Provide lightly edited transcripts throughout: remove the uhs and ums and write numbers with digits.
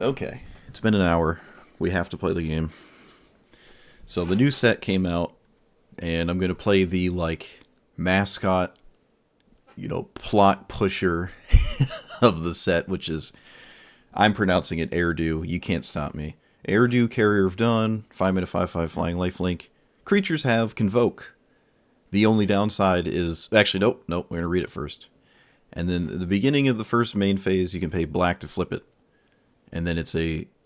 Okay, it's been an hour. We have to play the game. So the new set came out, and I'm gonna play the like mascot, plot pusher of the set, which is I'm pronouncing it Eirdu. You can't stop me. Eirdu, Carrier of Dawn, 5 mana 5/5 flying lifelink. Creatures have Convoke. The only downside is actually nope. We're gonna read it first. And then at the beginning of the first main phase, you can pay black to flip it. And then it's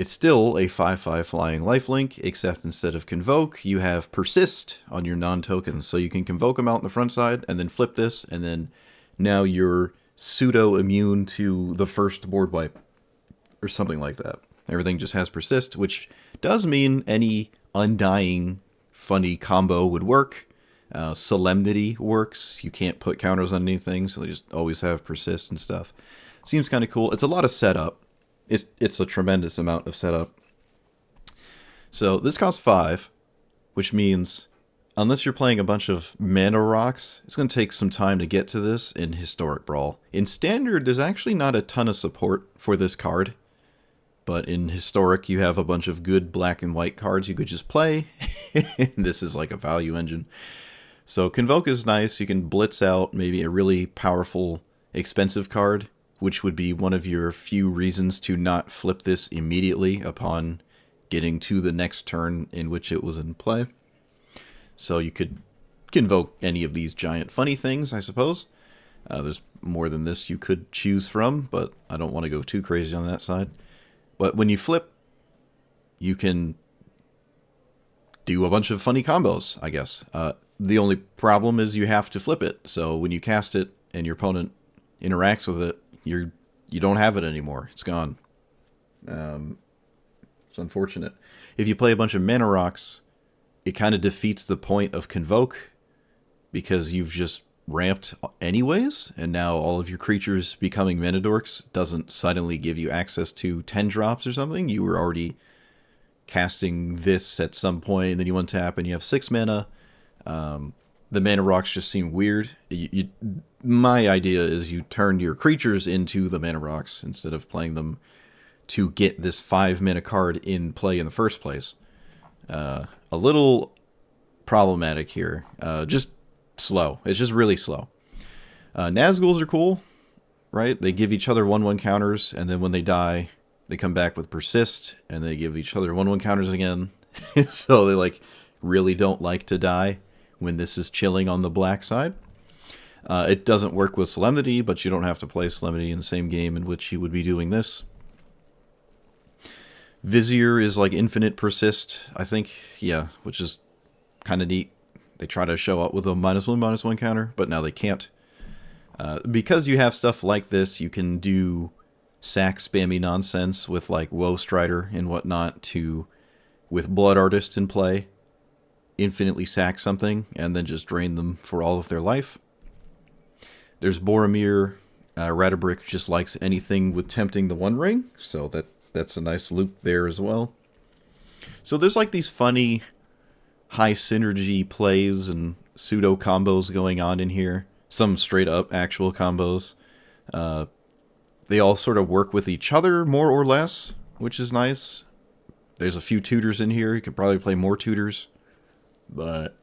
still a 5/5 flying lifelink, except instead of Convoke, you have Persist on your non-tokens. So you can Convoke them out on the front side, and then flip this, and then now you're pseudo-immune to the first board wipe, or something like that. Everything just has Persist, which does mean any Undying funny combo would work. Solemnity works. You can't put counters on anything, so they just always have Persist and stuff. Seems kind of cool. It's a lot of setup. It's a tremendous amount of setup. So this costs 5, which means unless you're playing a bunch of mana rocks, it's going to take some time to get to this in Historic Brawl. In Standard, there's actually not a ton of support for this card. But in Historic, you have a bunch of good black and white cards you could just play. This is like a value engine. So Convoke is nice. You can blitz out maybe a really powerful, expensive card, which would be one of your few reasons to not flip this immediately upon getting to the next turn in which it was in play. So you could Convoke any of these giant funny things, I suppose. There's more than this you could choose from, but I don't want to go too crazy on that side. But when you flip, you can do a bunch of funny combos, I guess. The only problem is you have to flip it. So when you cast it and your opponent interacts with it, you don't have it anymore. It's gone. It's unfortunate. If you play a bunch of mana rocks, it kind of defeats the point of Convoke because you've just ramped anyways, and now all of your creatures becoming mana dorks doesn't suddenly give you access to 10 drops or something. You were already casting this at some point, and then you untap and you have 6 mana. The mana rocks just seem weird. My idea is you turn your creatures into the mana rocks instead of playing them to get this 5 mana card in play in the first place. A little problematic here. Just slow. It's just really slow. Nazguls are cool, right? They give each other 1/1 counters, and then when they die, they come back with Persist, and they give each other 1/1 counters again. So they really don't like to die when this is chilling on the black side. It doesn't work with Solemnity, but you don't have to play Solemnity in the same game in which you would be doing this. Vizier is like infinite Persist, I think. Yeah, which is kind of neat. They try to show up with a -1/-1 counter, but now they can't. Because you have stuff like this, you can do sack spammy nonsense with like Woe Strider and whatnot with Blood Artist in play, infinitely sack something, and then just drain them for all of their life. There's Boromir. Ratabrick just likes anything with tempting the One Ring, so that's a nice loop there as well. So there's like these funny high synergy plays and pseudo combos going on in here. Some straight up actual combos. They all sort of work with each other more or less, which is nice. There's a few tutors in here. You could probably play more tutors, but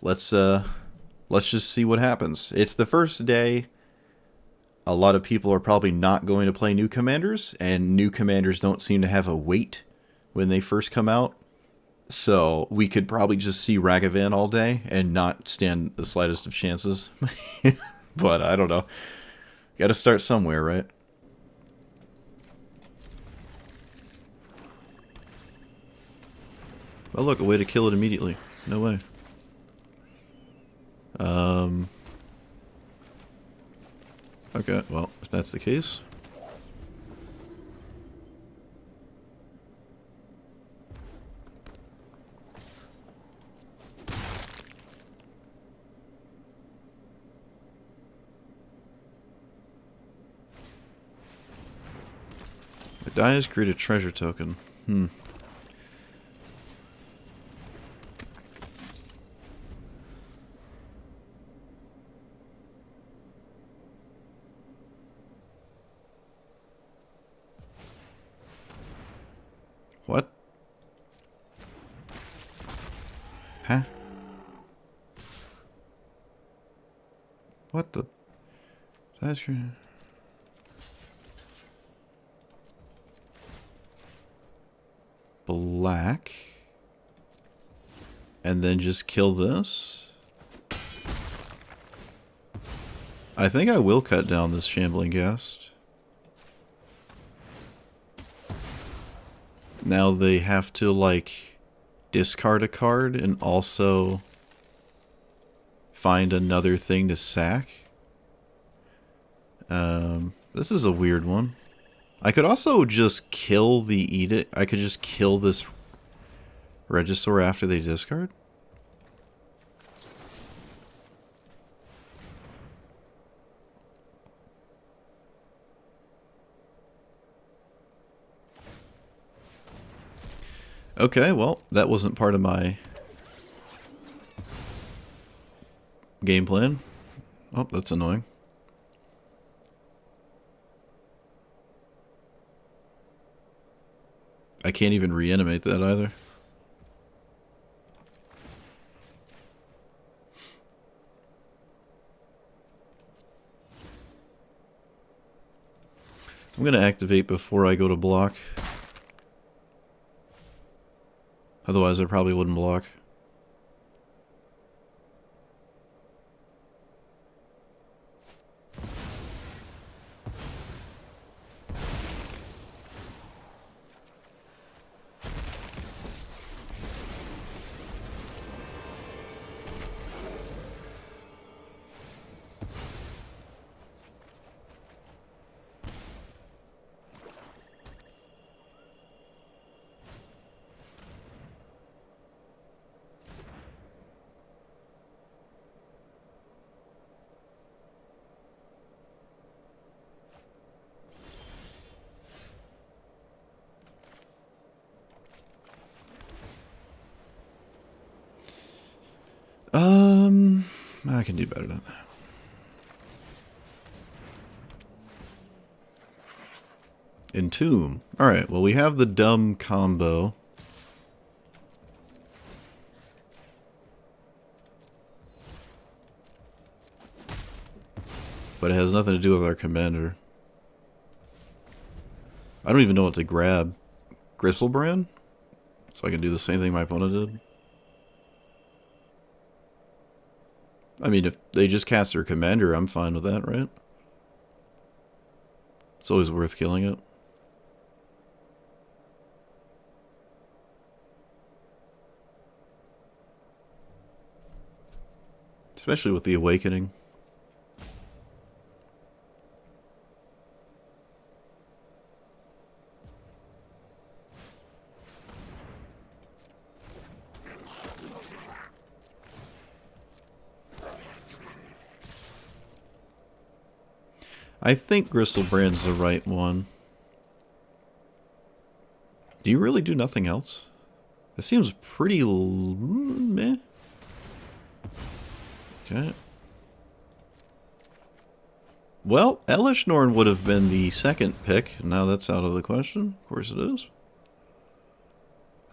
let's just see what happens. It's the first day. A lot of people are probably not going to play new commanders, and new commanders don't seem to have a weight when they first come out. So we could probably just see Ragavan all day and not stand the slightest of chances. But I don't know. Got to start somewhere, right? Oh look, a way to kill it immediately. No way. Okay, well, if that's the case. The die has created a treasure token. What? Huh? What the? That's your... Black. And then just kill this. I think I will cut down this shambling guest. Now they have to, like, discard a card and also find another thing to sack. This is a weird one. I could also just kill the edict. I could just kill this Regisaur after they discard. Okay, well, that wasn't part of my game plan. Oh, that's annoying. I can't even reanimate that either. I'm going to activate before I go to block. Otherwise, I probably wouldn't block. I can do better than that. Entomb. Alright, well we have the dumb combo. But it has nothing to do with our commander. I don't even know what to grab. Gristlebrand? So I can do the same thing my opponent did? I mean, if they just cast their commander, I'm fine with that, right? It's always worth killing it. Especially with the Awakening. I think Gristlebrand's the right one. Do you really do nothing else? That seems pretty meh. Okay. Well, Elishnorn would have been the second pick. Now that's out of the question. Of course it is.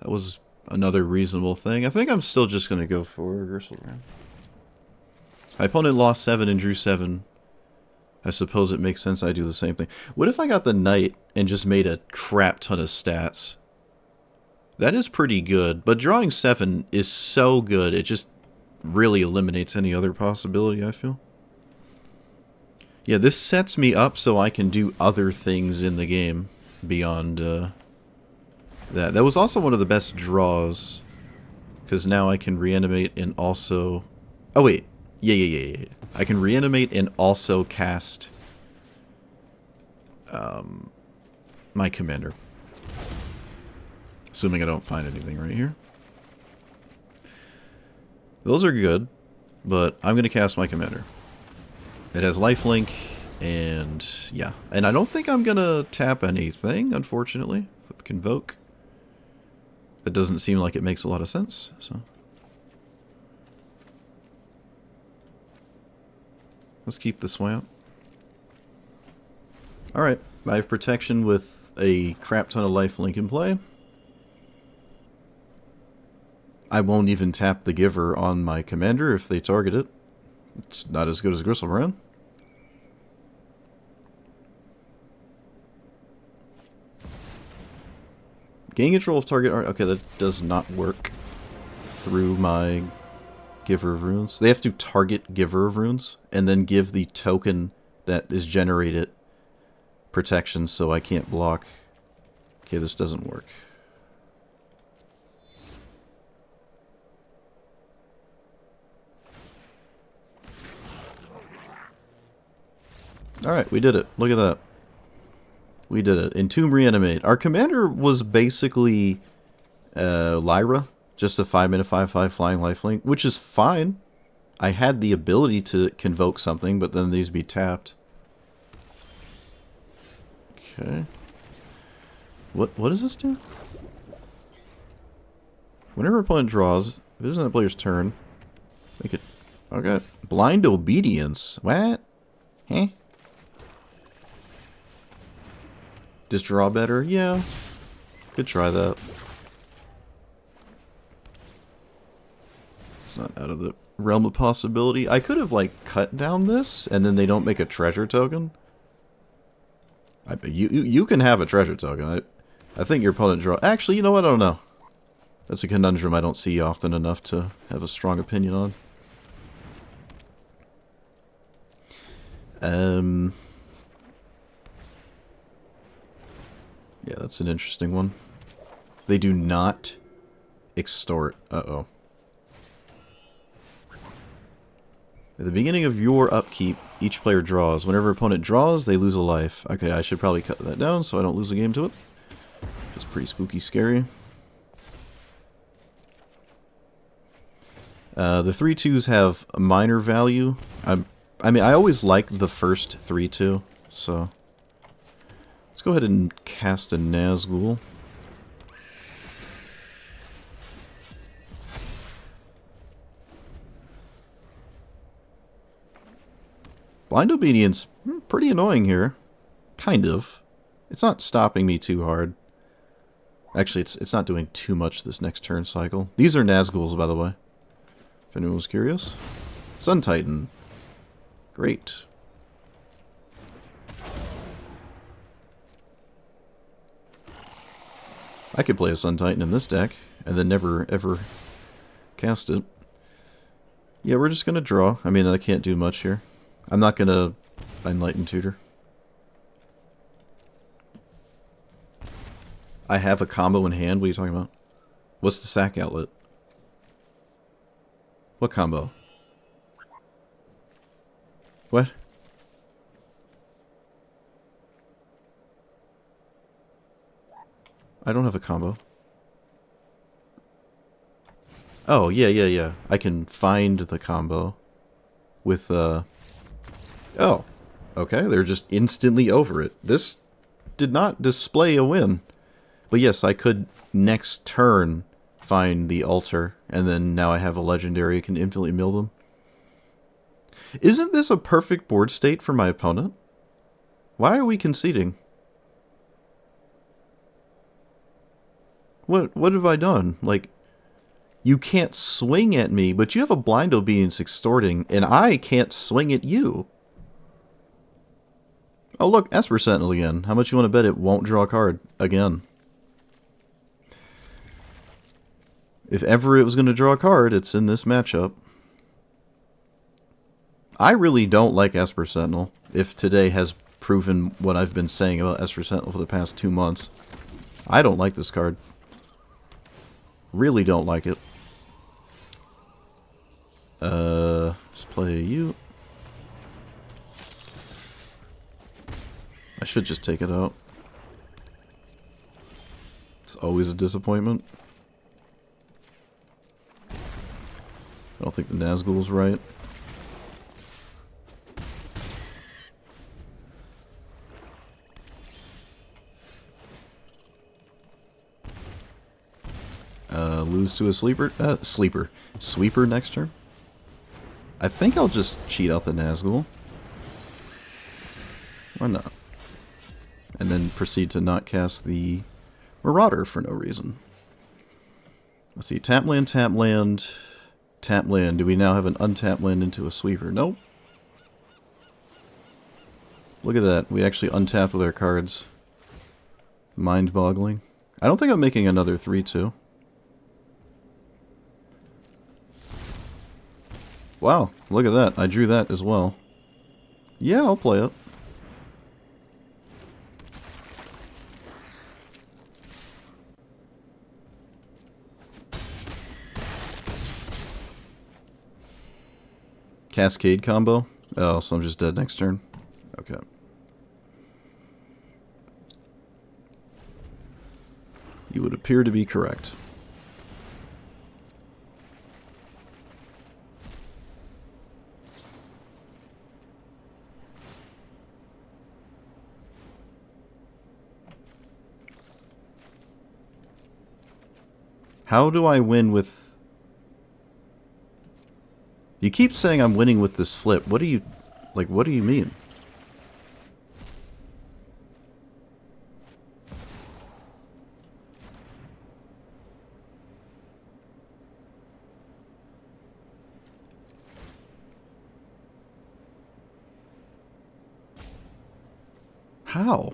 That was another reasonable thing. I think I'm still just going to go for Gristlebrand. My opponent lost 7 and drew 7. I suppose it makes sense I do the same thing. What if I got the Knight and just made a crap ton of stats? That is pretty good, but drawing 7 is so good, it just really eliminates any other possibility, I feel. Yeah, this sets me up so I can do other things in the game beyond that. That was also one of the best draws, because now I can reanimate and also... Oh, wait. Yeah. I can reanimate and also cast my commander. Assuming I don't find anything right here. Those are good, but I'm going to cast my commander. It has lifelink, and yeah. And I don't think I'm going to tap anything, unfortunately, with Convoke. That doesn't seem like it makes a lot of sense, so... Let's keep the swamp. Alright, I have protection with a crap ton of lifelink in play. I won't even tap the Giver on my commander if they target it. It's not as good as Griselbrand. Gain control of target art. Okay, that does not work through my Giver of Runes. They have to target Giver of Runes and then give the token that is generated protection so I can't block. Okay, this doesn't work. Alright, we did it. Look at that. We did it. Entomb Reanimate. Our commander was basically Lyra. Just a 5-mana 5/5 flying lifelink, which is fine. I had the ability to convoke something, but then these be tapped. Okay. What does this do? Whenever opponent draws, if it isn't the player's turn, make it... Okay. Blind Obedience. What? Huh? Just draw better? Yeah. Could try that. It's not out of the realm of possibility. I could have, like, cut down this, and then they don't make a treasure token. You can have a treasure token. I think your opponent draw... Actually, you know what? I don't know. That's a conundrum I don't see often enough to have a strong opinion on. Yeah, that's an interesting one. They do not extort. Uh-oh. At the beginning of your upkeep, each player draws. Whenever opponent draws, they lose a life. Okay, I should probably cut that down so I don't lose a game to it. It's pretty spooky scary. The 3/2s have a minor value. I mean, I always like the first 3/2, so... Let's go ahead and cast a Nazgul. Blind Obedience, pretty annoying here. Kind of. It's not stopping me too hard. Actually, it's not doing too much this next turn cycle. These are Nazguls, by the way. If anyone was curious. Sun Titan. Great. I could play a Sun Titan in this deck, and then never, ever cast it. Yeah, we're just going to draw. I mean, I can't do much here. I'm not going to Enlighten Tutor. I have a combo in hand? What are you talking about? What's the sack outlet? What combo? What? I don't have a combo. Oh, yeah. I can find the combo with, Oh. Okay, they're just instantly over it. This did not display a win. But yes, I could next turn find the altar, and then now I have a legendary, I can infinitely mill them. Isn't this a perfect board state for my opponent? Why are we conceding? What have I done? Like, you can't swing at me, but you have a Blind Obedience extorting, and I can't swing at you. Oh look, Esper Sentinel again. How much you want to bet it won't draw a card again? If ever it was going to draw a card, it's in this matchup. I really don't like Esper Sentinel, if today has proven what I've been saying about Esper Sentinel for the past 2 months. I don't like this card. Really don't like it. Let's play you. I should just take it out. It's always a disappointment. I don't think the Nazgul's right. Lose to a sleeper? Sweeper next turn? I think I'll just cheat out the Nazgul. Why not? And then proceed to not cast the Marauder for no reason. Let's see. Tap land, tap land, tap land. Do we now have an untapped land into a sweeper? Nope. Look at that. We actually untap with our cards. Mind-boggling. I don't think I'm making another 3-2. Wow, look at that. I drew that as well. Yeah, I'll play it. Cascade combo? Oh, so I'm just dead next turn? Okay. You would appear to be correct. How do I win with... You keep saying I'm winning with this flip. What do you... Like, what do you mean? How?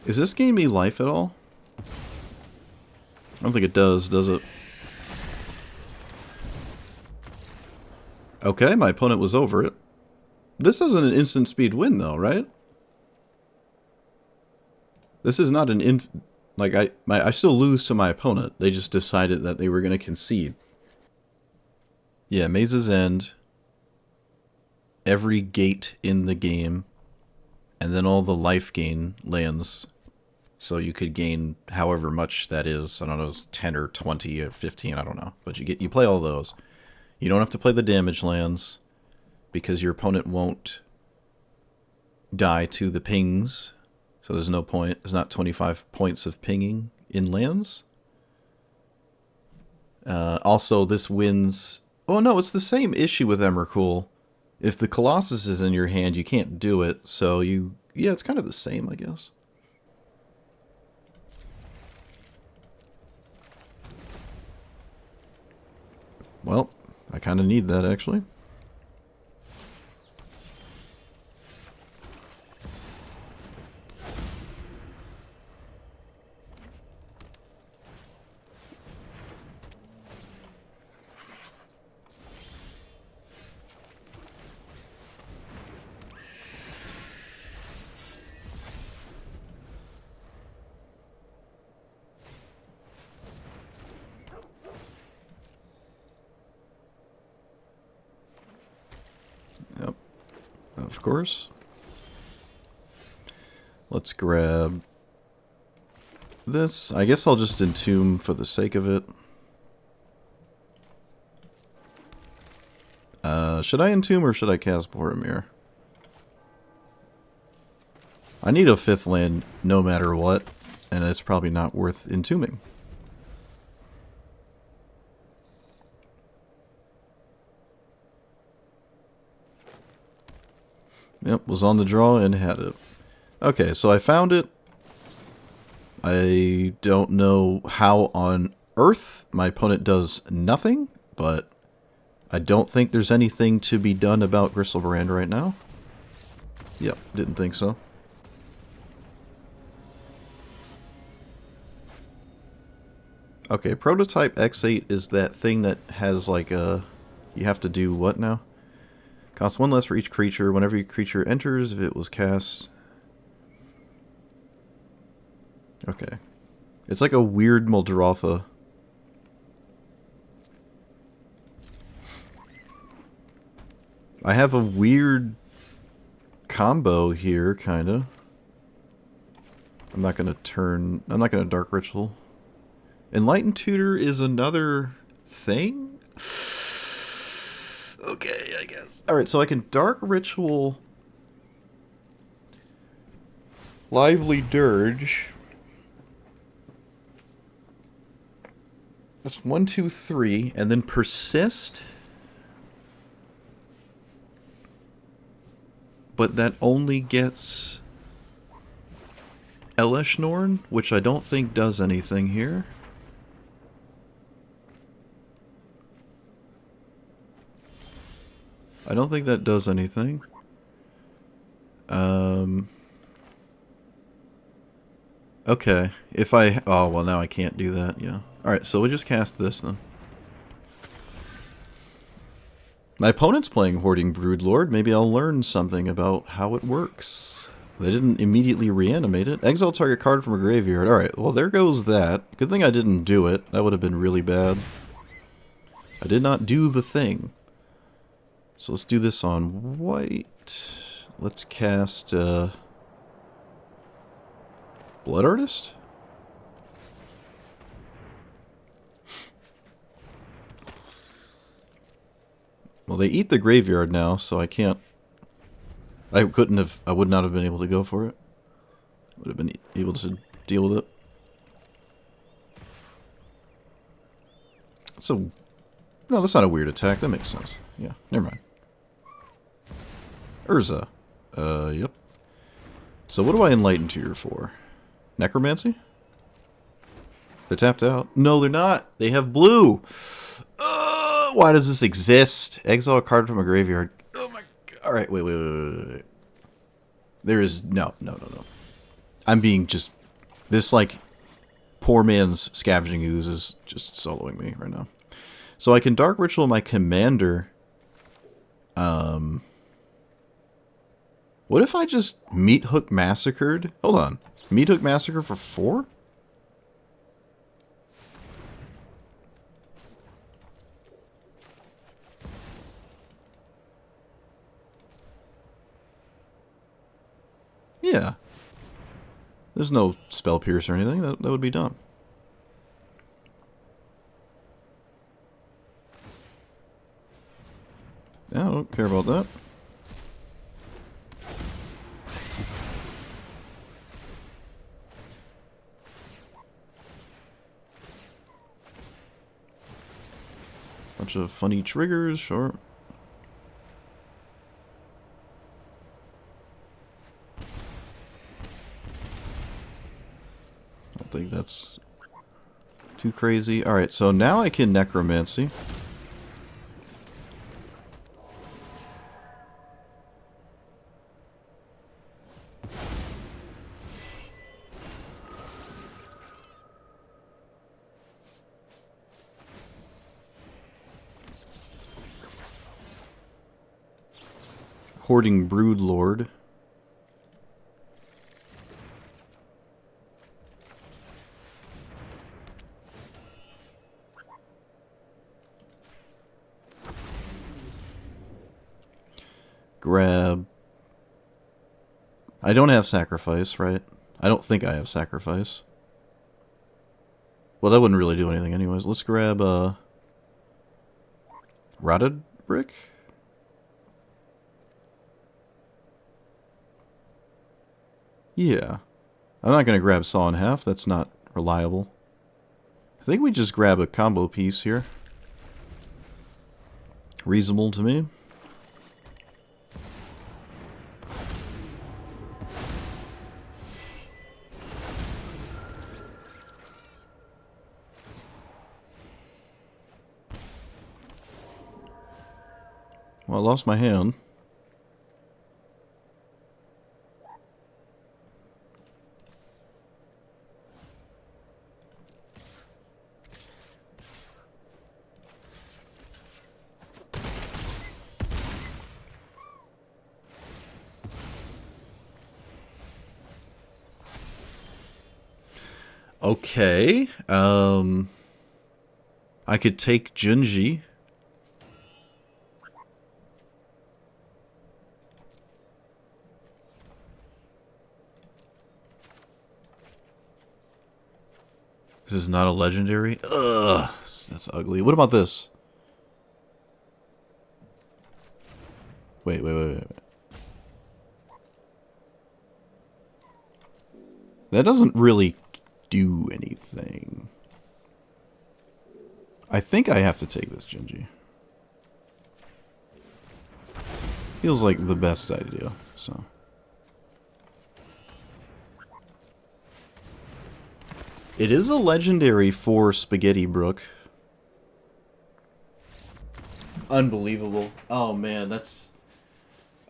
Is this gaining me life at all? I don't think it does it? Okay, my opponent was over it. This isn't an instant speed win though, right? This is not an I still lose to my opponent. They just decided that they were going to concede. Yeah, Maze's End. Every gate in the game. And then all the life gain lands. So you could gain however much that is. I don't know, it's 10 or 20 or 15, I don't know. But you play all those. You don't have to play the damage lands because your opponent won't die to the pings. So there's no point. There's not 25 points of pinging in lands. Also, this wins... Oh no, it's the same issue with Emrakul. If the Colossus is in your hand, you can't do it. So you... Yeah, it's kind of the same, I guess. Well, I kind of need that, actually. Yep, of course. Let's grab this. I guess I'll just entomb for the sake of it. Should I entomb or should I cast Boromir? I need a 5th land no matter what, and it's probably not worth entombing. Yep, was on the draw and had it. Okay, so I found it. I don't know how on earth my opponent does nothing, but I don't think there's anything to be done about Griselbrand right now. Yep, didn't think so. Okay, Prototype X8 is that thing that has like a... You have to do what now? Costs 1 less for each creature whenever your creature enters if it was cast. Okay. It's like a weird Muldrotha. I have a weird combo here, kinda. I'm not gonna Dark Ritual. Enlightened Tutor is another thing? Okay, I guess. Alright, so I can Dark Ritual Lively Dirge. That's 1, 2, 3, and then Persist. But that only gets Eleshnorn, which I don't think does anything here. I don't think that does anything. Okay. If I... Oh, well, now I can't do that, yeah. Alright, so we'll just cast this, then. My opponent's playing Hoarding Broodlord. Maybe I'll learn something about how it works. They didn't immediately reanimate it. Exile target card from a graveyard. Alright, well, there goes that. Good thing I didn't do it. That would have been really bad. I did not do the thing. So let's do this on white. Let's cast Blood Artist? Well, they eat the graveyard now, so I can't... I would not have been able to go for it. Would have been able to deal with it. So... No, that's not a weird attack. That makes sense. Yeah, never mind. Urza. Yep. So what do I Enlighten Tutor for? Necromancy? They're tapped out. No, they're not. They have blue. Why does this exist? Exile a card from a graveyard. Oh my god. Alright, wait. There is... No. I'm being just... This, like, poor man's Scavenging Ooze is just soloing me right now. So I can Dark Ritual my commander. What if I just Meat Hook Massacred? Hold on. Meat Hook Massacre for 4? Yeah. There's no Spell Pierce or anything. That would be dumb. Yeah, I don't care about that. Bunch of funny triggers, sure. I don't think that's too crazy. Alright, so now I can Necromancy. Hoarding Broodlord. Grab... I don't have Sacrifice, right? I don't think I have Sacrifice. Well, that wouldn't really do anything anyways. Let's grab, Rotted Brick? Yeah. I'm not going to grab Saw in Half. That's not reliable. I think we just grab a combo piece here. Reasonable to me. Well, I lost my hand. Okay, I could take Junji. This is not a legendary? Ugh, that's ugly. What about this? Wait. That doesn't really do anything. I think I have to take this Genji. Feels like the best idea, so. It is a legendary for Spaghetti Brook. Unbelievable. Oh man, that's...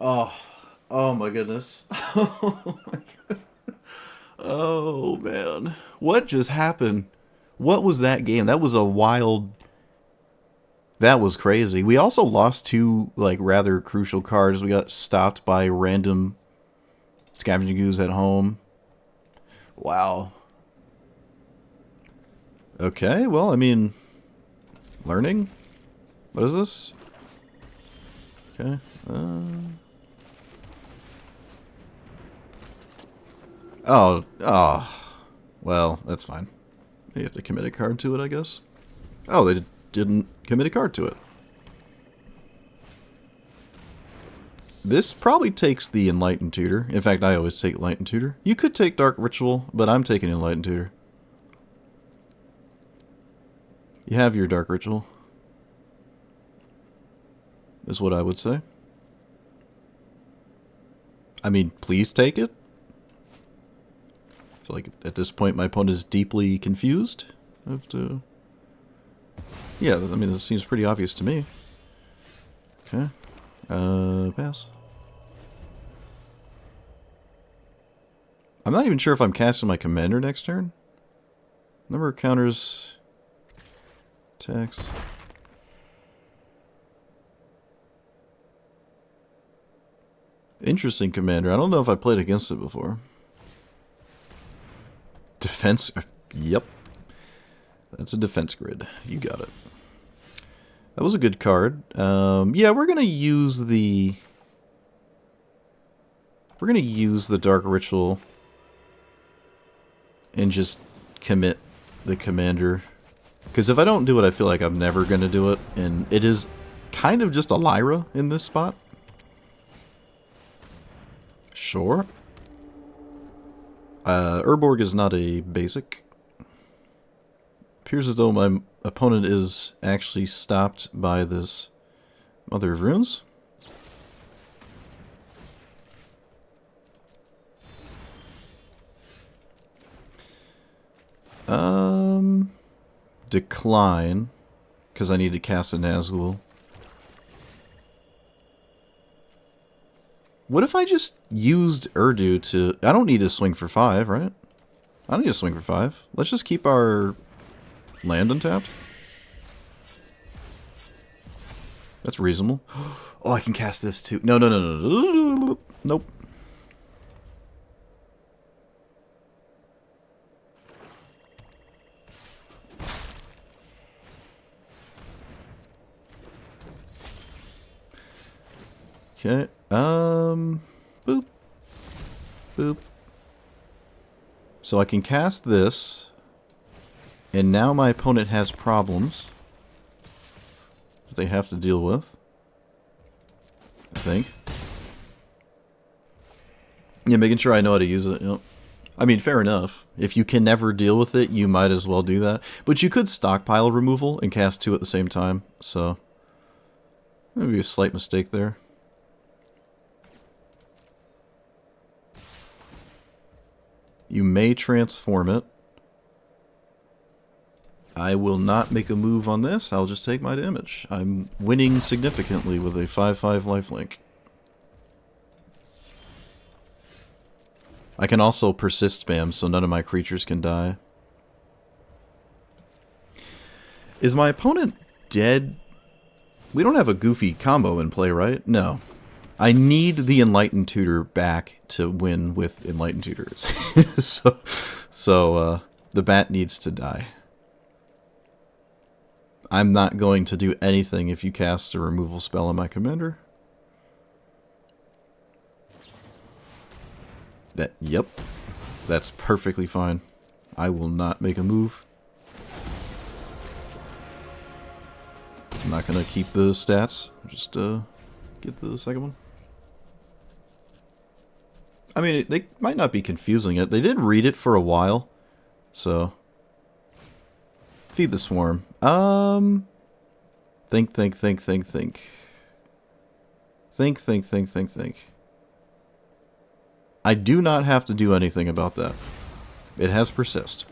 Oh my goodness. Oh my god. Oh man. What just happened? What was that game? That was a wild... That was crazy. We also lost two, like, rather crucial cards. We got stopped by random scavenging ooze at home. Wow. Okay, well, I mean... Learning? What is this? Okay. Oh. Well, that's fine. You have to commit a card to it, I guess. Oh, they didn't commit a card to it. This probably takes the Enlightened Tutor. In fact, I always take Enlightened Tutor. You could take Dark Ritual, but I'm taking Enlightened Tutor. You have your Dark Ritual. Is what I would say. I mean, please take it. I feel like at this point my opponent is deeply confused. I have to... Yeah, I mean, this seems pretty obvious to me. Okay. Pass. I'm not even sure if I'm casting my commander next turn. Number of counters... Attacks... Interesting commander. I don't know if I played against it before. Defense... Yep. That's a defense grid. You got it. That was a good card. Yeah, we're gonna use the... We're gonna use the Dark Ritual and just commit the commander. Because if I don't do it, I feel like I'm never gonna do it. And it is kind of just a Lyra in this spot. Sure. Urborg is not a basic. Appears as though my opponent is actually stopped by this Mother of Runes. Decline, because I need to cast a Nazgul. What if I just used Eirdu to... I don't need to swing for 5, right? I don't need to swing for 5. Let's just keep our land untapped. That's reasonable. Oh, I can cast this too. No. Nope. Okay, boop. Boop. So I can cast this, and now my opponent has problems that they have to deal with, I think. Yeah, making sure I know how to use it, yep. I mean, fair enough. If you can never deal with it, you might as well do that. But you could stockpile removal and cast 2 at the same time, so... maybe a slight mistake there. You may transform it. I will not make a move on this. I'll just take my damage. I'm winning significantly with a 5/5 lifelink. I can also persist spam, so none of my creatures can die. Is my opponent dead? We don't have a goofy combo in play, right? No. I need the Enlightened Tutor back to win with Enlightened Tutors. so the bat needs to die. I'm not going to do anything if you cast a removal spell on my commander. Yep. That's perfectly fine. I will not make a move. I'm not going to keep the stats. Just get the second one. I mean, they might not be confusing it. They did read it for a while, so... Feed the swarm. Think. Think. I do not have to do anything about that. It has persist.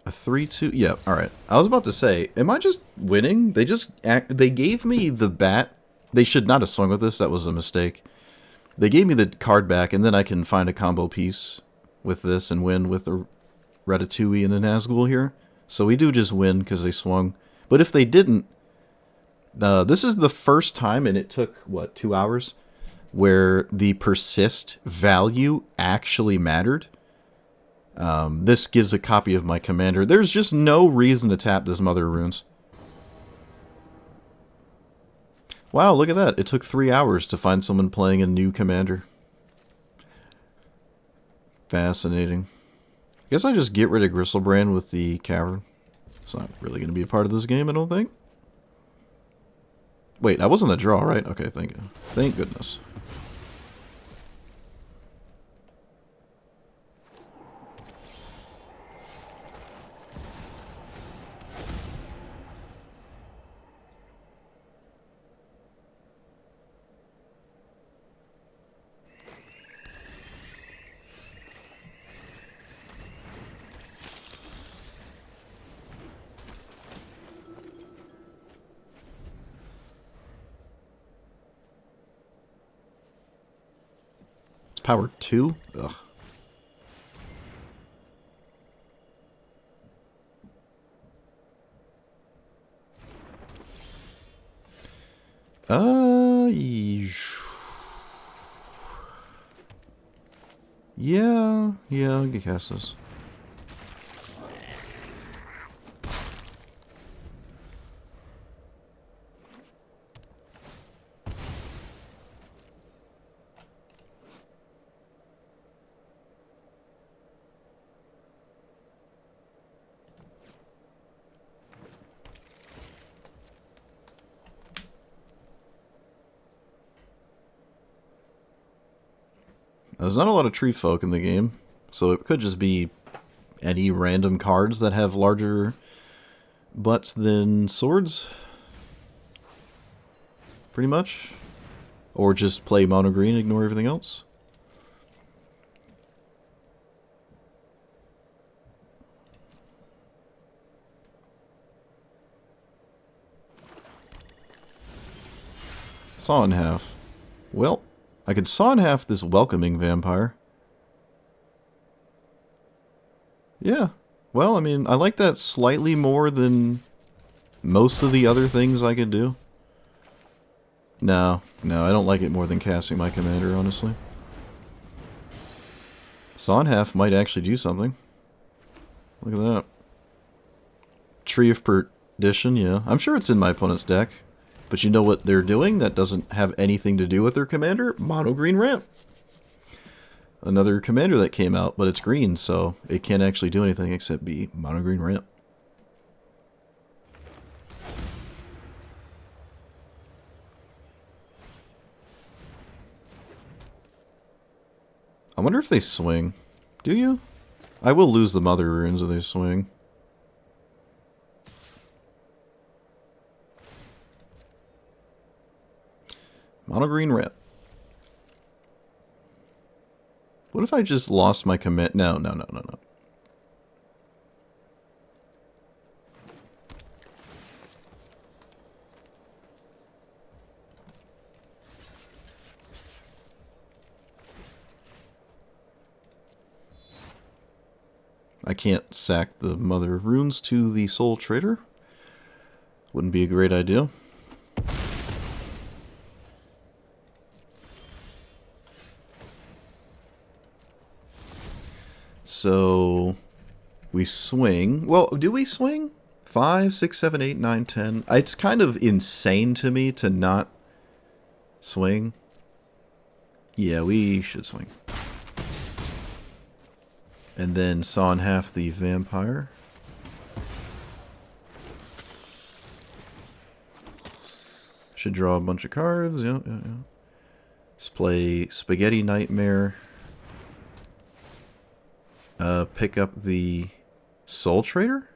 A 3-2? Yeah, alright. I was about to say, am I just winning? They gave me the bat. They should not have swung with this. That was a mistake. They gave me the card back, and then I can find a combo piece with this and win with the Ratatouille and the Nazgul here. So we do just win because they swung. But if they didn't, this is the first time, and it took, what, 2 hours, where the persist value actually mattered. This gives a copy of my commander. There's just no reason to tap this Mother of Runes. Wow, look at that. It took 3 hours to find someone playing a new commander. Fascinating. I guess I just get rid of Gristlebrand with the Cavern. It's not really going to be a part of this game, I don't think. Wait, that wasn't a draw, right? Okay, thank you. Thank goodness. Power 2? Ugh. Yeah, I can cast this. There's not a lot of tree folk in the game, so it could just be any random cards that have larger butts than swords. Pretty much. Or just play mono green, ignore everything else. Saw in half. Well, I could saw in half this welcoming vampire. Yeah. Well, I mean, I like that slightly more than most of the other things I could do. No, I don't like it more than casting my commander, honestly. Saw in half might actually do something. Look at that. Tree of Perdition, yeah. I'm sure it's in my opponent's deck. But you know what they're doing that doesn't have anything to do with their commander? Mono green ramp. Another commander that came out, but it's green, so it can't actually do anything except be mono green ramp. I wonder if they swing. Do you? I will lose the Mother Runes if they swing. Mono green red. What if I just lost my commit? No. I can't sack the Mother of Runes to the Soul Trader. Wouldn't be a great idea. So, we swing. Well, do we swing? 5, 6, 7, 8, 9, 10. It's kind of insane to me to not swing. Yeah, we should swing. And then saw in half the vampire. should draw a bunch of cards. Yeah. Let's play Spaghetti Nightmare. Pick up the Soul Trader?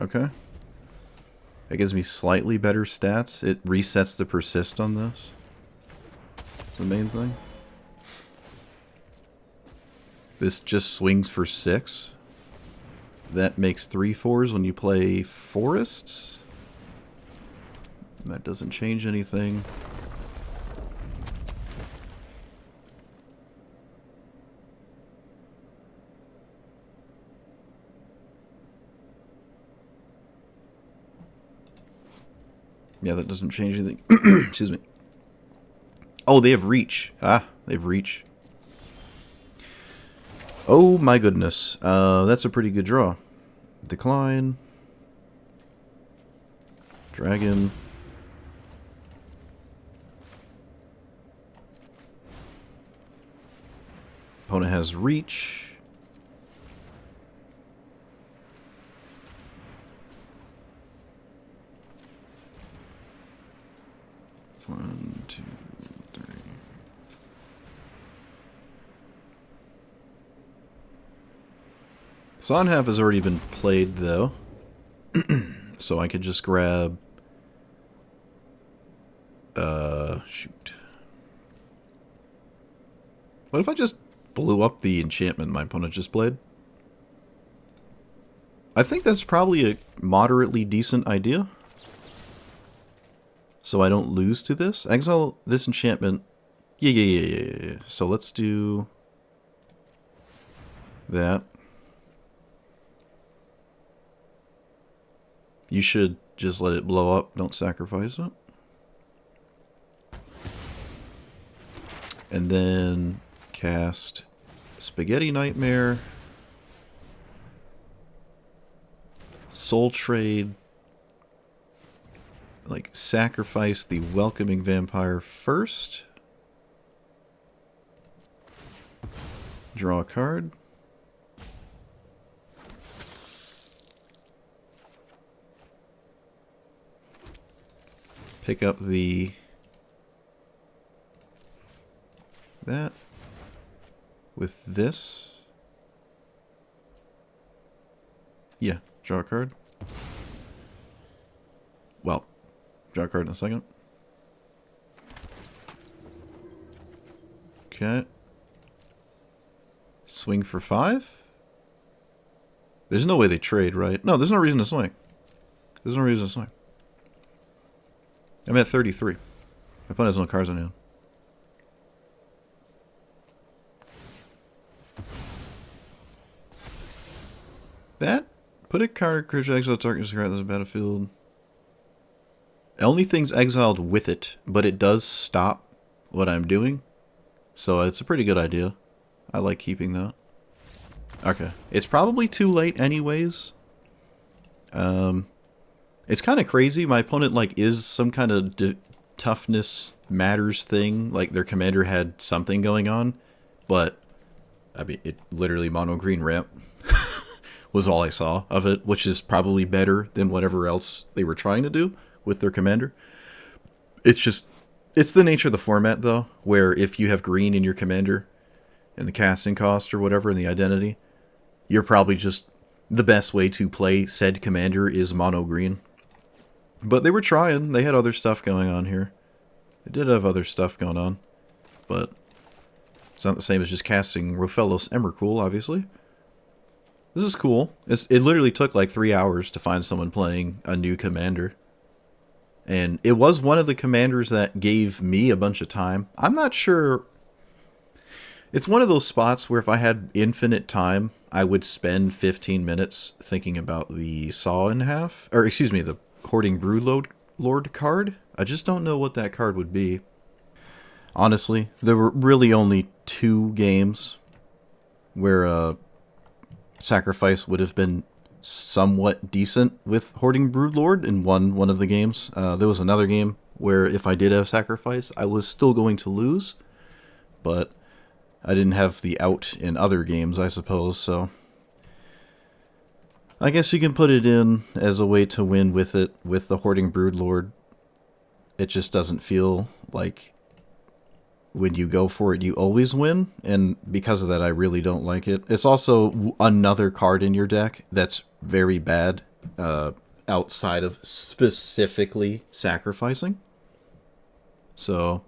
Okay. It gives me slightly better stats. It resets the persist on this. That's the main thing. This just swings for 6. That makes 3/4s when you play forests. That doesn't change anything. Yeah, that doesn't change anything. Excuse me. Oh, they have reach. Ah, they have reach. Oh my goodness. That's a pretty good draw. Decline. Dragon. Opponent has reach. One, two, three. Sonhaf has already been played, though. So I could just grab... shoot. What if I just blew up the enchantment my opponent just played? I think that's probably a moderately decent idea. So I don't lose to this. Exile this enchantment. Yeah. So let's do that. You should just let it blow up. Don't sacrifice it. And then cast Spaghetti Nightmare. Soul Trade. Like, sacrifice the Welcoming Vampire first. Draw a card. Pick up the... that. With this. Yeah, draw a card. Well... draw a card in a second. Okay. Swing for 5? There's no way they trade, right? No, there's no reason to swing. There's no reason to swing. I'm at 33. My opponent has no cards on hand. That? Put a card, creature exile target card as a battlefield. Only thing's exiled with it, but it does stop what I'm doing. So it's a pretty good idea. I like keeping that. Okay. It's probably too late anyways. It's kind of crazy. My opponent, like, is some kind of toughness matters thing. Like, their commander had something going on. But, I mean, it literally mono green ramp was all I saw of it, which is probably better than whatever else they were trying to do with their commander. It's just, it's the nature of the format, though, where if you have green in your commander, and the casting cost or whatever, and the identity, you're probably just, the best way to play said commander is mono green. But they were trying. They had other stuff going on here. They did have other stuff going on. But it's not the same as just casting Rofellos Emrakul, obviously. This is cool. It literally took like 3 hours to find someone playing a new commander. And it was one of the commanders that gave me a bunch of time. I'm not sure... It's one of those spots where if I had infinite time, I would spend 15 minutes thinking about the Saw in Half. Or, excuse me, the Hoarding Broodlord card. I just don't know what that card would be. Honestly, there were really only 2 games where sacrifice would have been somewhat decent with Hoarding Broodlord in one of the games. There was another game where if I did have sacrifice, I was still going to lose, but I didn't have the out in other games, I suppose, so I guess you can put it in as a way to win with it, with the Hoarding Broodlord. It just doesn't feel like when you go for it, you always win, and because of that, I really don't like it. It's also another card in your deck that's very bad, outside of specifically sacrificing. So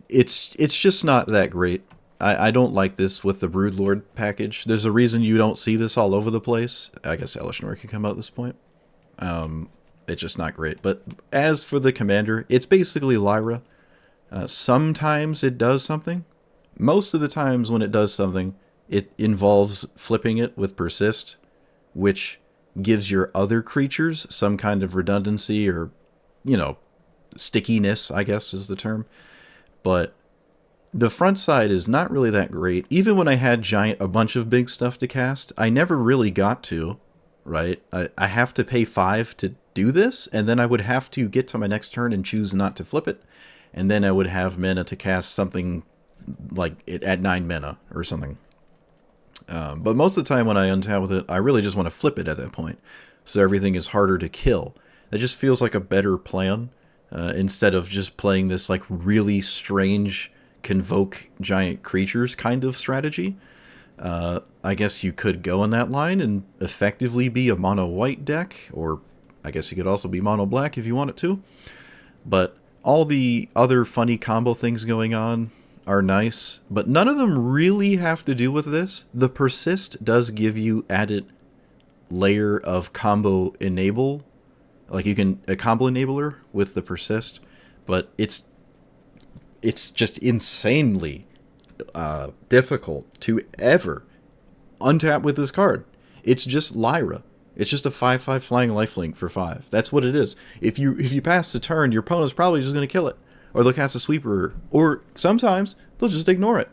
it's just not that great. I don't like this with the Broodlord package. There's a reason you don't see this all over the place. I guess Elishnor can come out at this point. It's just not great. But as for the commander, it's basically Lyra. Sometimes it does something. Most of the times when it does something, it involves flipping it with persist, which gives your other creatures some kind of redundancy or, stickiness, I guess is the term. But the front side is not really that great. Even when I had a bunch of big stuff to cast, I never really got to, right? I have to pay 5 to do this, and then I would have to get to my next turn and choose not to flip it, and then I would have mana to cast something like it at 9 mana or something. But most of the time when I untap with it, I really just want to flip it at that point, so everything is harder to kill. It just feels like a better plan, instead of just playing this like really strange convoke giant creatures kind of strategy. I guess you could go in that line and effectively be a mono white deck, or I guess you could also be mono black if you wanted to. But all the other funny combo things going on are nice, but none of them really have to do with this. The persist does give you added layer of combo enable. Like you can a combo enabler with the persist, but it's just insanely difficult to ever untap with this card. It's just Lyra. It's just a 5/5 flying lifelink for 5. That's what it is. If you pass the turn, your opponent's probably just going to kill it. Or they'll cast a sweeper. Or sometimes they'll just ignore it.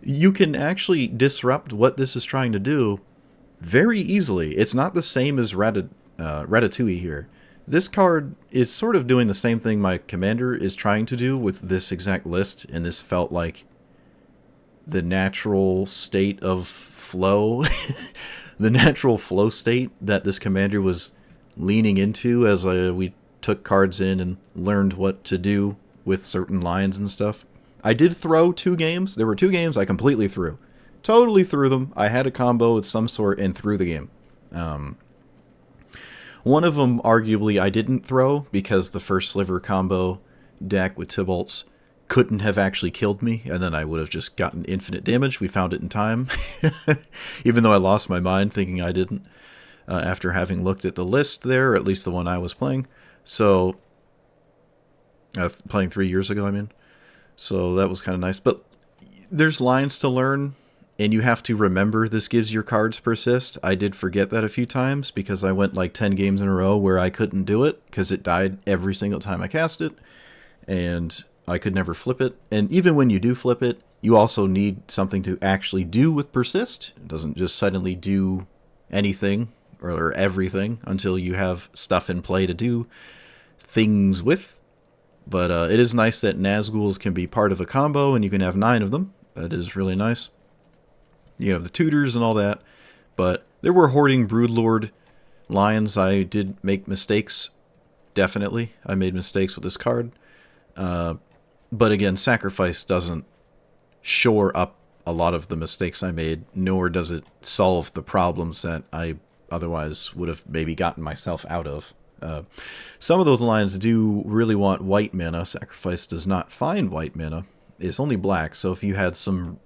You can actually disrupt what this is trying to do very easily. It's not the same as Ratatouille here. This card is sort of doing the same thing my commander is trying to do with this exact list, and this felt like the natural state of flow. The natural flow state that this commander was leaning into as we took cards in and learned what to do with certain lines and stuff. I did throw 2 games. There were 2 games I completely threw. Totally threw them. I had a combo of some sort and threw the game. One of them, arguably, I didn't throw because the first sliver combo deck with Tybalt's couldn't have actually killed me, and then I would have just gotten infinite damage. We found it in time, even though I lost my mind thinking I didn't, after having looked at the list there, or at least the one I was playing. So, playing 3 years ago, I mean. So that was kind of nice. But there's lines to learn, and you have to remember this gives your cards persist. I did forget that a few times because I went like 10 games in a row where I couldn't do it because it died every single time I cast it, and I could never flip it. And even when you do flip it, you also need something to actually do with persist. It doesn't just suddenly do anything or everything until you have stuff in play to do things with. But it is nice that Nazguls can be part of a combo and you can have 9 of them. That is really nice. You have the tutors and all that. But there were Hoarding Broodlord lines. I did make mistakes. Definitely. I made mistakes with this card. But again, sacrifice doesn't shore up a lot of the mistakes I made, nor does it solve the problems that I otherwise would have maybe gotten myself out of. Some of those lines do really want white mana. Sacrifice does not find white mana. It's only black, so if you had some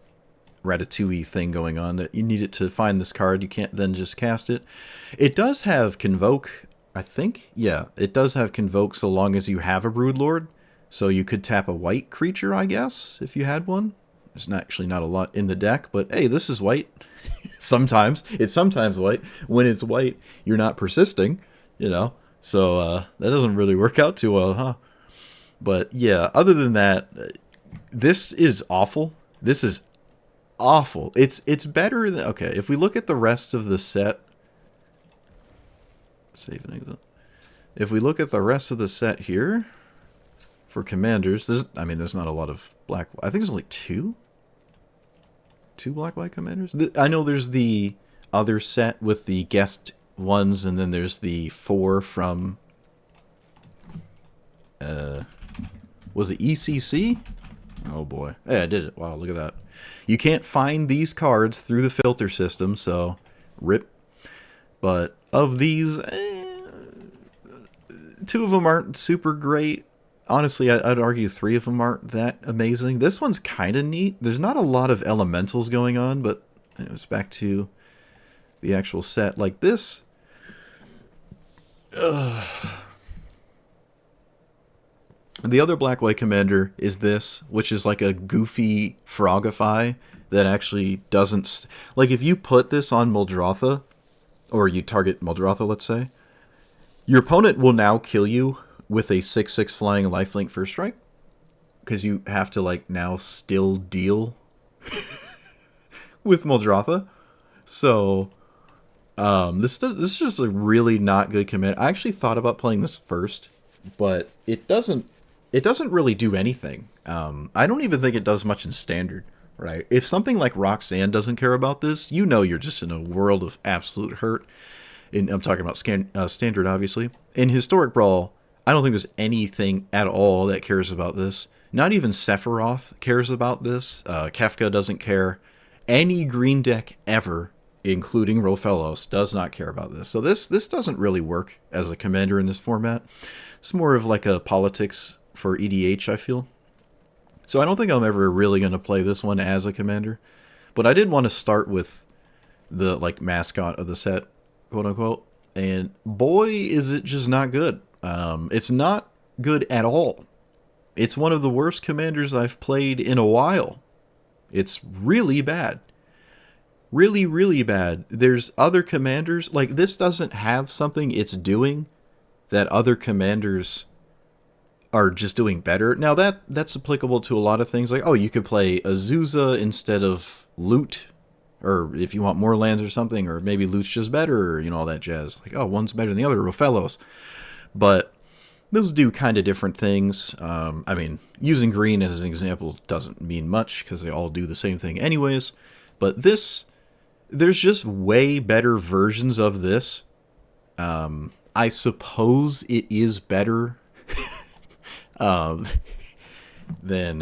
Ratatouille thing going on that you needed to find this card, you can't then just cast it. It does have Convoke, I think. Yeah, it does have Convoke so long as you have a Broodlord. So you could tap a white creature, I guess, if you had one. There's actually not a lot in the deck, but hey, this is white. Sometimes. It's sometimes white. When it's white, you're not persisting, So that doesn't really work out too well, huh? But yeah, other than that, This is awful. This is awful. It's better than... Okay, if we look at the rest of the set... Save and exit. If we look at the rest of the set here, for commanders, there's not a lot of black... I think there's only two? Two black-white commanders? I know there's the other set with the guest ones, and then there's the 4 from... was it ECC? Oh boy. Yeah, I did it. Wow, look at that. You can't find these cards through the filter system, so rip. But of these, 2 of them aren't super great. Honestly, I'd argue 3 of them aren't that amazing. This one's kind of neat. There's not a lot of elementals going on, but it's back to the actual set. Like this... The other black-white commander is this, which is like a goofy Frogify that actually doesn't... Like, if you put this on Muldrotha, or you target Muldrotha, let's say, your opponent will now kill you with a 6/6 flying lifelink first strike, because you have to, like, now still deal with Muldrotha. So, this is just a really not good command. I actually thought about playing this first, but it doesn't really do anything. I don't even think it does much in Standard, right? If something like Roxanne doesn't care about this, you know you're just in a world of absolute hurt. And I'm talking about Standard, obviously. In Historic Brawl, I don't think there's anything at all that cares about this. Not even Sephiroth cares about this. Kefka doesn't care. Any green deck ever, including Rofellos, does not care about this. So this doesn't really work as a commander in this format. It's more of like a politics for EDH, I feel. So I don't think I'm ever really going to play this one as a commander. But I did want to start with the, like, mascot of the set, quote unquote. And boy, is it just not good. It's not good at all. It's one of the worst commanders I've played in a while. It's really bad. Really, really bad. There's other commanders, like, this doesn't have something it's doing that other commanders are just doing better. Now that's applicable to a lot of things. Like, oh, you could play Azusa instead of Loot, or if you want more lands or something, or maybe Loot's just better, or, you know, all that jazz. Like, oh, one's better than the other, Rofellos. But those do kind of different things. I mean, using green as an example doesn't mean much, because they all do the same thing anyways. But this, there's just way better versions of this. I suppose it is better than,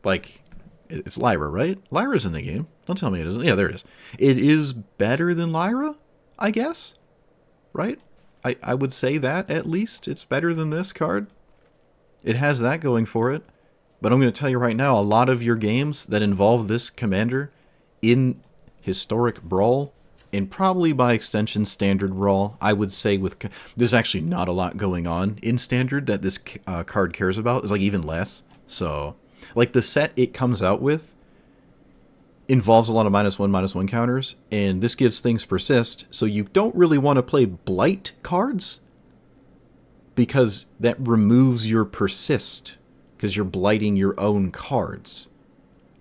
like, it's Lyra, right? Lyra's in the game. Don't tell me it isn't. Yeah, there it is. It is better than Lyra, I guess, right? I would say that, at least. It's better than this card. It has that going for it. But I'm going to tell you right now, a lot of your games that involve this commander in Historic Brawl, and probably by extension Standard Brawl, I would say there's actually not a lot going on in Standard that this card cares about. It's like even less. So, like, the set it comes out with involves a lot of -1/-1 counters, and this gives things persist, so you don't really want to play blight cards, because that removes your persist, because you're blighting your own cards.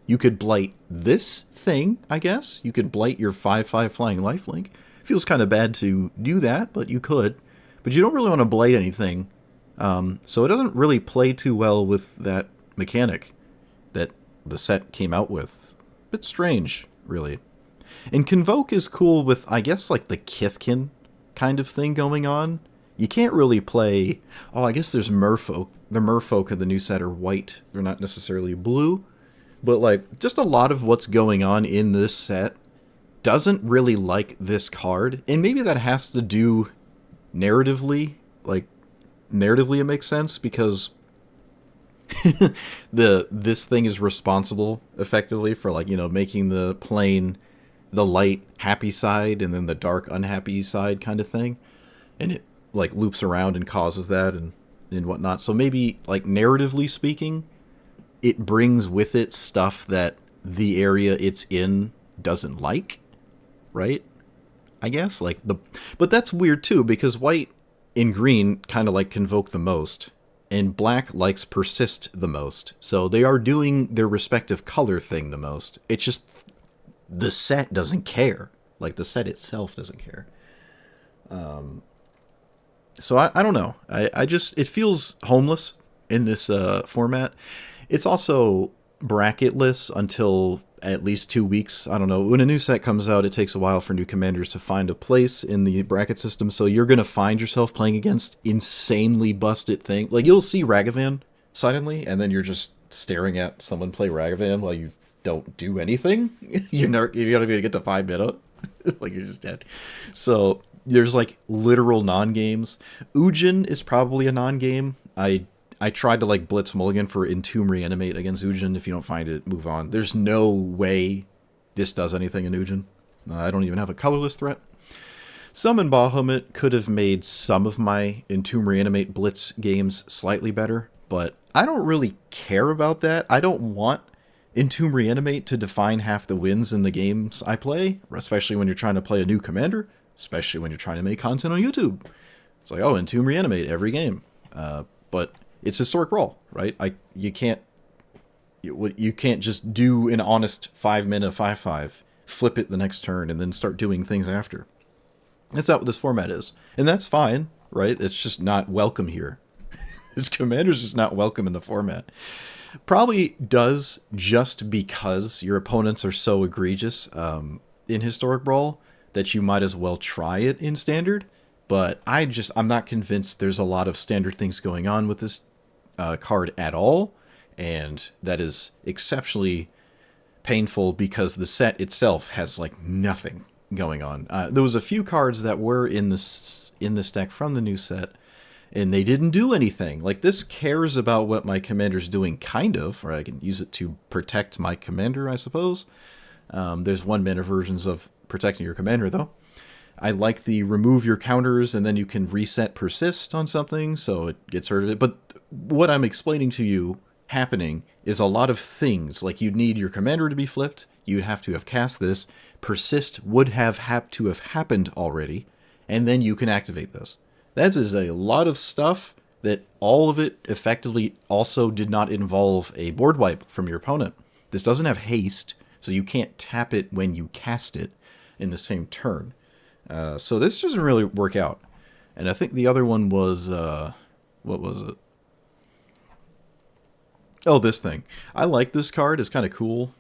You could blight this thing, I guess. You could blight your 5/5 flying lifelink. Feels kind of bad to do that, but you could. But you don't really want to blight anything. So it doesn't really play too well with that mechanic that the set came out with. Bit strange, really. And Convoke is cool with, I guess, like the Kithkin kind of thing going on. You can't really play... Oh, I guess there's Merfolk. The Merfolk of the new set are white. They're not necessarily blue. But, like, just a lot of what's going on in this set doesn't really like this card. And maybe that has to do narratively. Like, narratively it makes sense, because this thing is responsible, effectively, for, like, you know, making the plane the light happy side and then the dark unhappy side kind of thing. And it, like, loops around and causes that and whatnot. So maybe, like, narratively speaking, it brings with it stuff that the area it's in doesn't like, right? I guess, but that's weird too, because white and green kind of like Convoke the most, and black likes persist the most. So they are doing their respective color thing the most. It's just the set doesn't care. Like, the set itself doesn't care. So I don't know. I just, it feels homeless in this format. It's also bracketless until at least 2 weeks. I don't know. When a new set comes out, it takes a while for new commanders to find a place in the bracket system. So you're going to find yourself playing against insanely busted things. Like, you'll see Ragavan suddenly, and then you're just staring at someone play Ragavan while you don't do anything. You're not going to be able to get to 5 minutes. Like, you're just dead. So there's like literal non-games. Ujin is probably a non-game. I tried to like blitz mulligan for Entomb Reanimate against Ujin. If you don't find it, move on. There's no way this does anything in Ujin. I don't even have a colorless threat. Summon Bahamut could have made some of my Entomb Reanimate blitz games slightly better, but I don't really care about that. I don't want Entomb Reanimate to define half the wins in the games I play, especially when you're trying to play a new commander, especially when you're trying to make content on YouTube. It's like, oh, Entomb Reanimate every game. But it's historic Brawl, right? You can't just do an honest 5-mana 5/5, flip it the next turn, and then start doing things after. That's not what this format is. And that's fine, right? It's just not welcome here. This commander's just not welcome in the format. Probably does just because your opponents are so egregious in Historic Brawl that you might as well try it in Standard. But I'm not convinced there's a lot of Standard things going on with this card at all. And that is exceptionally painful because the set itself has like nothing going on. There was a few cards that were in this deck from the new set, and they didn't do anything. Like, this cares about what my commander's doing, kind of, or I can use it to protect my commander, I suppose. There's 1-mana versions of protecting your commander, though. I like the remove your counters, and then you can reset persist on something, so it gets rid of it. But what I'm explaining to you happening is a lot of things. Like, you'd need your commander to be flipped, you'd have to have cast this, persist would have had to have happened already, and then you can activate this. That is a lot of stuff that all of it effectively also did not involve a board wipe from your opponent. This doesn't have haste, so you can't tap it when you cast it in the same turn. So this doesn't really work out. And I think the other one was, what was it? Oh, this thing. I like this card. It's kind of cool.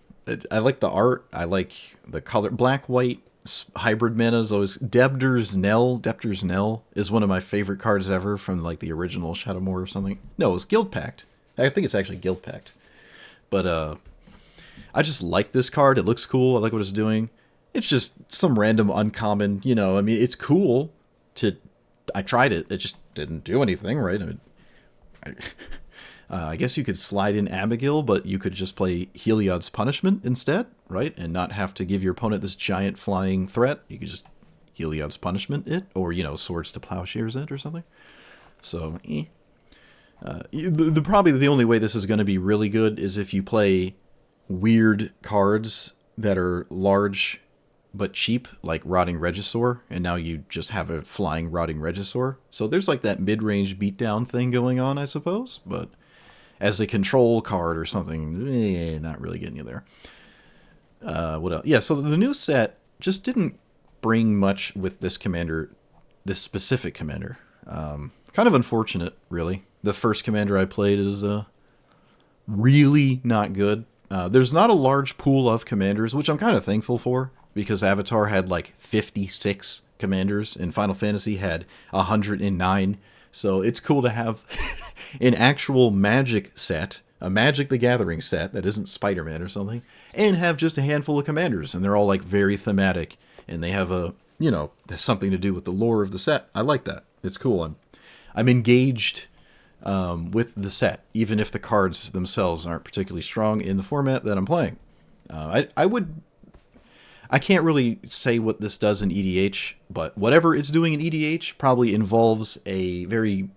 I like the art. I like the color. Black, white, hybrid mana is always... Debtor's Knell is one of my favorite cards ever from like the original Shadowmoor or something. No, it was Guild Pact. I think it's actually Guild Pact. But I just like this card. It looks cool. I like what it's doing. It's just some random uncommon, you know, I mean, it's cool to... I tried it. It just didn't do anything, right? I guess you could slide in Abigail, but you could just play Heliod's Punishment instead, right? And not have to give your opponent this giant flying threat. You could just Heliod's Punishment it, or, you know, Swords to Plowshares it or something. So, probably the only way this is going to be really good is if you play weird cards that are large but cheap, like Rotting Regisaur, and now you just have a flying Rotting Regisaur. So there's like that mid-range beatdown thing going on, I suppose, but as a control card or something, not really getting you there. What else? Yeah, so the new set just didn't bring much with this commander, this specific commander. Kind of unfortunate, really. The first commander I played is really not good. There's not a large pool of commanders, which I'm kind of thankful for, because Avatar had like 56 commanders and Final Fantasy had 109. So it's cool to have an actual Magic set, a Magic the Gathering set that isn't Spider-Man or something, and have just a handful of commanders. And they're all like very thematic, and they have a, you know, there's something to do with the lore of the set. I like that. It's cool. I'm engaged with the set, even if the cards themselves aren't particularly strong in the format that I'm playing. I can't really say what this does in EDH, but whatever it's doing in EDH probably involves a very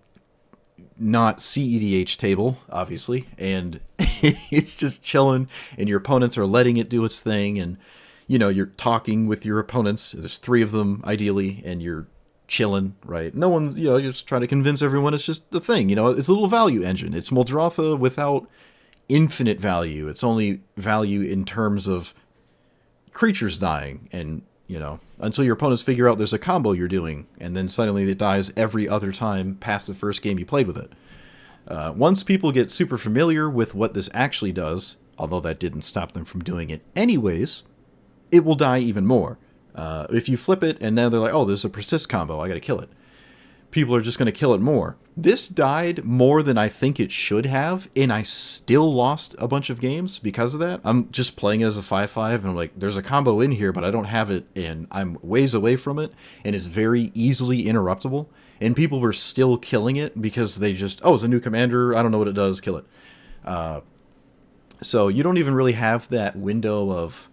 not CEDH table, obviously, and it's just chilling, and your opponents are letting it do its thing, and, you know, you're talking with your opponents. There's 3 of them, ideally, and you're chilling, right? No one, you're just trying to convince everyone it's just the thing, it's a little value engine. It's Muldrotha without infinite value. It's only value in terms of creatures dying, and, until your opponents figure out there's a combo you're doing, and then suddenly it dies every other time past the first game you played with it. Once people get super familiar with what this actually does, although that didn't stop them from doing it anyways, it will die even more. If you flip it and now they're like, oh, there's a persist combo, I gotta kill it. People are just gonna kill it more. This died more than I think it should have, and I still lost a bunch of games because of that. I'm just playing it as a 5/5, and I'm like, there's a combo in here, but I don't have it, and I'm ways away from it, and it's very easily interruptible. And people were still killing it because they just, oh, it's a new commander, I don't know what it does, kill it. So you don't even really have that window of,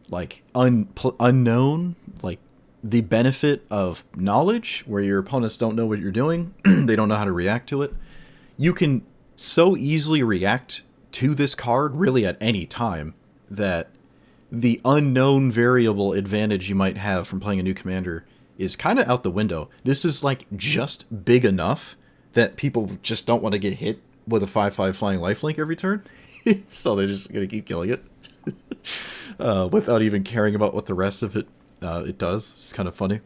like, unknown, like, the benefit of knowledge, where your opponents don't know what you're doing, they don't know how to react to it. You can so easily react to this card, really at any time, that the unknown variable advantage you might have from playing a new commander is kind of out the window. This is, like, just big enough that people just don't want to get hit with a 5/5 flying lifelink every turn, so they're just going to keep killing it. Without even caring about what the rest of it does. It's kind of funny.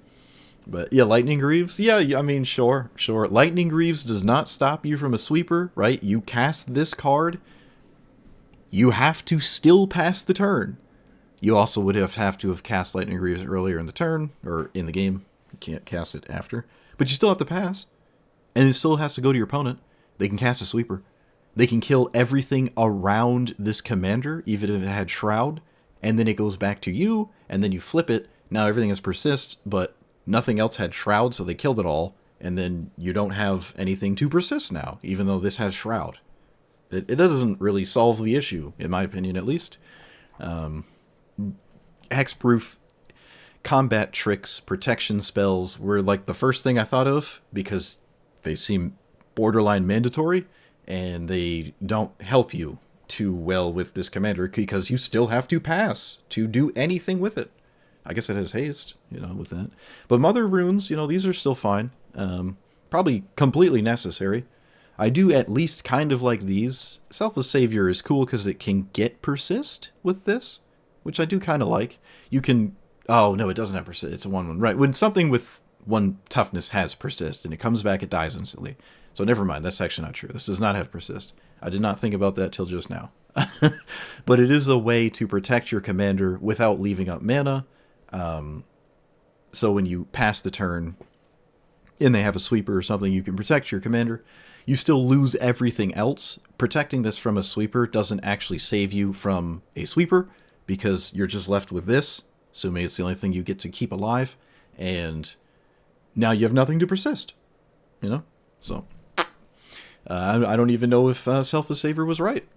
But yeah, Lightning Greaves, yeah, I mean, sure. Lightning Greaves does not stop you from a sweeper, right? You cast this card, you have to still pass the turn. You also would have to have cast Lightning Greaves earlier in the turn, or in the game. You can't cast it after. But you still have to pass. And it still has to go to your opponent. They can cast a sweeper. They can kill everything around this commander, even if it had Shroud. And then it goes back to you, and then you flip it. Now everything is persist, but nothing else had Shroud, so they killed it all. And then you don't have anything to persist now, even though this has Shroud. It doesn't really solve the issue, in my opinion at least. Hexproof combat tricks, protection spells were like the first thing I thought of, because they seem borderline mandatory, and they don't help you too well with this commander, because you still have to pass to do anything with it. I guess it has haste, with that. But Mother Runes, these are still fine. Probably completely necessary. I do at least kind of like these. Selfless Savior is cool because it can get persist with this, which I do kind of like. You can... Oh, no, it doesn't have persist. It's a 1/1. Right, when something with 1 toughness has persist, and it comes back, it dies instantly. So never mind, that's actually not true. This does not have persist. I did not think about that till just now. But it is a way to protect your commander without leaving up mana. So when you pass the turn, and they have a sweeper or something, you can protect your commander. You still lose everything else. Protecting this from a sweeper doesn't actually save you from a sweeper, because you're just left with this, assuming it's the only thing you get to keep alive, and now you have nothing to persist. So I don't even know if Selfless Savior was right.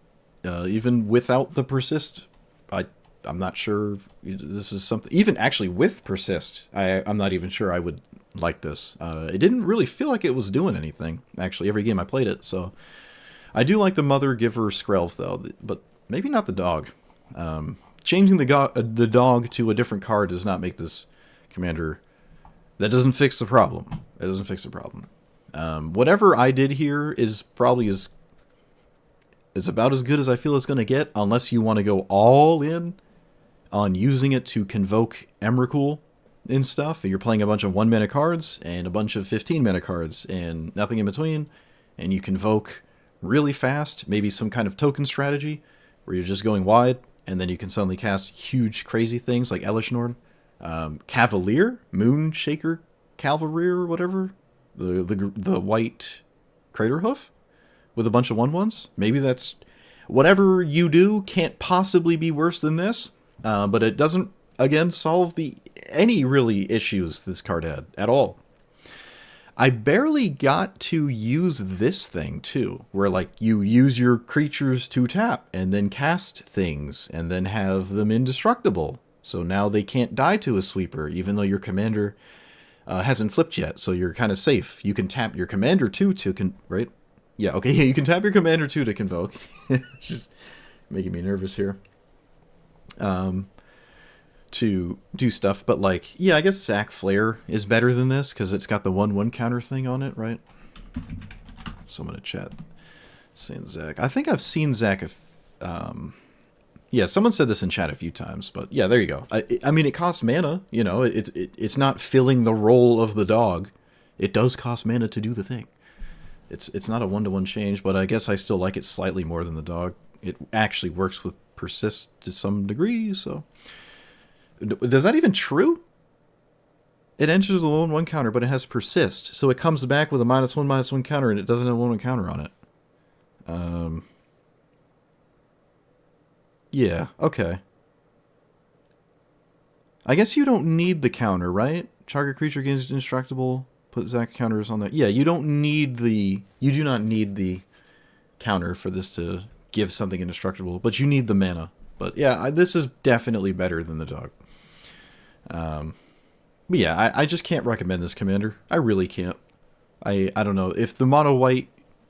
Even without the persist, I'm not sure this is something... Even actually with persist, I'm not even sure I would like this. It didn't really feel like it was doing anything, actually, every game I played it. So I do like the Mother Giver Skrelv, though, but maybe not the dog. Changing the dog to a different card does not make this commander... That doesn't fix the problem. It doesn't fix the problem. Whatever I did here is probably is about as good as I feel it's going to get, unless you want to go all in on using it to convoke Emrakul and stuff. You're playing a bunch of 1-mana cards and a bunch of 15-mana cards and nothing in between, and you convoke really fast, maybe some kind of token strategy where you're just going wide, and then you can suddenly cast huge, crazy things like Elish Norn. Cavalier? Moonshaker Cavalier or whatever? The white Crater Hoof? With a bunch of 1/1s? Maybe that's... Whatever you do can't possibly be worse than this, but it doesn't, again, solve any really issues this card had at all. I barely got to use this thing, too, where, like, you use your creatures to tap, and then cast things, and then have them indestructible. So now they can't die to a sweeper, even though your commander hasn't flipped yet, so you're kind of safe. You can tap your commander, too, right? Yeah, okay, yeah, you can tap your commander, too, to convoke. It's just making me nervous here. To to do stuff. But like, yeah, I guess Zac Flair is better than this because it's got the 1/1 counter thing on it, right? Someone in chat saying Zac. I think I've seen Zac. Yeah, someone said this in chat a few times, but yeah, there you go. I mean, it costs mana. You know, it's not filling the role of the dog. It does cost mana to do the thing. It's not a 1-to-1 change, but I guess I still like it slightly more than the dog. It actually works with persist to some degree, so... Is that even true? It enters the 1/1 counter, but it has persist, so it comes back with a -1/-1 counter, and it doesn't have a 1/1 counter on it. Yeah, okay. I guess you don't need the counter, right? Target creature gains indestructible. Put Zac counters on that. Yeah, you don't need the... You do not need the counter for this to give something indestructible, but you need the mana. But yeah, this is definitely better than the dog. But yeah, I just can't recommend this commander. I really can't. I don't know. If the mono white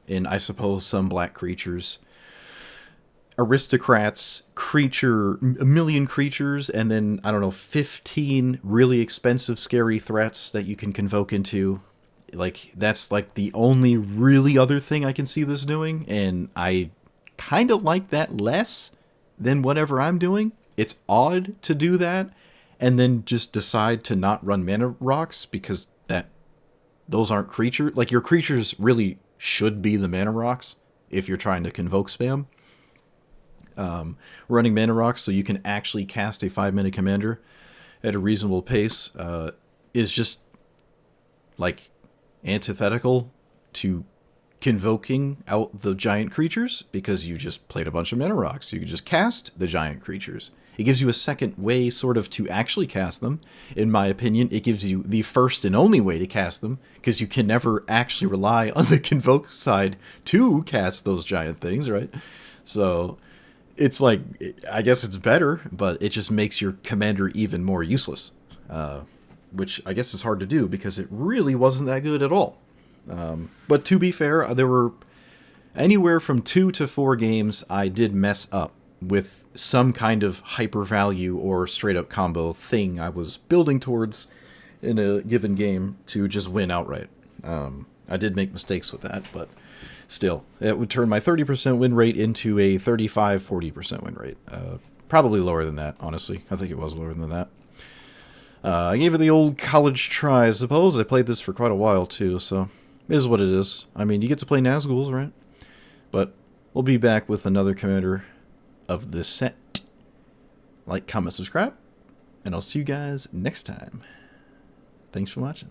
and I suppose some black creatures, aristocrats, a million creatures, and then, I don't know, 15 really expensive, scary threats that you can convoke into. Like, that's like the only really other thing I can see this doing, and I kind of like that less than whatever I'm doing. It's odd to do that, and then just decide to not run mana rocks, because those aren't creatures. Like, your creatures really should be the mana rocks if you're trying to convoke spam. Running mana rocks so you can actually cast a 5-mana commander at a reasonable pace is just like antithetical to convoking out the giant creatures, because you just played a bunch of mana rocks. You could just cast the giant creatures. It gives you a second way sort of to actually cast them. In my opinion, it gives you the first and only way to cast them, because you can never actually rely on the convoke side to cast those giant things, right? So it's like, I guess it's better, but it just makes your commander even more useless. Which I guess is hard to do, because it really wasn't that good at all. But to be fair, there were anywhere from 2 to 4 games I did mess up with some kind of hyper value or straight up combo thing I was building towards in a given game to just win outright. I did make mistakes with that, but still, it would turn my 30% win rate into a 35-40% win rate. Probably lower than that, honestly. I think it was lower than that. I gave it the old college try, I suppose. I played this for quite a while, too, so it is what it is. I mean, you get to play Nazguls, right? But we'll be back with another commander of this set. Like, comment, subscribe, and I'll see you guys next time. Thanks for watching.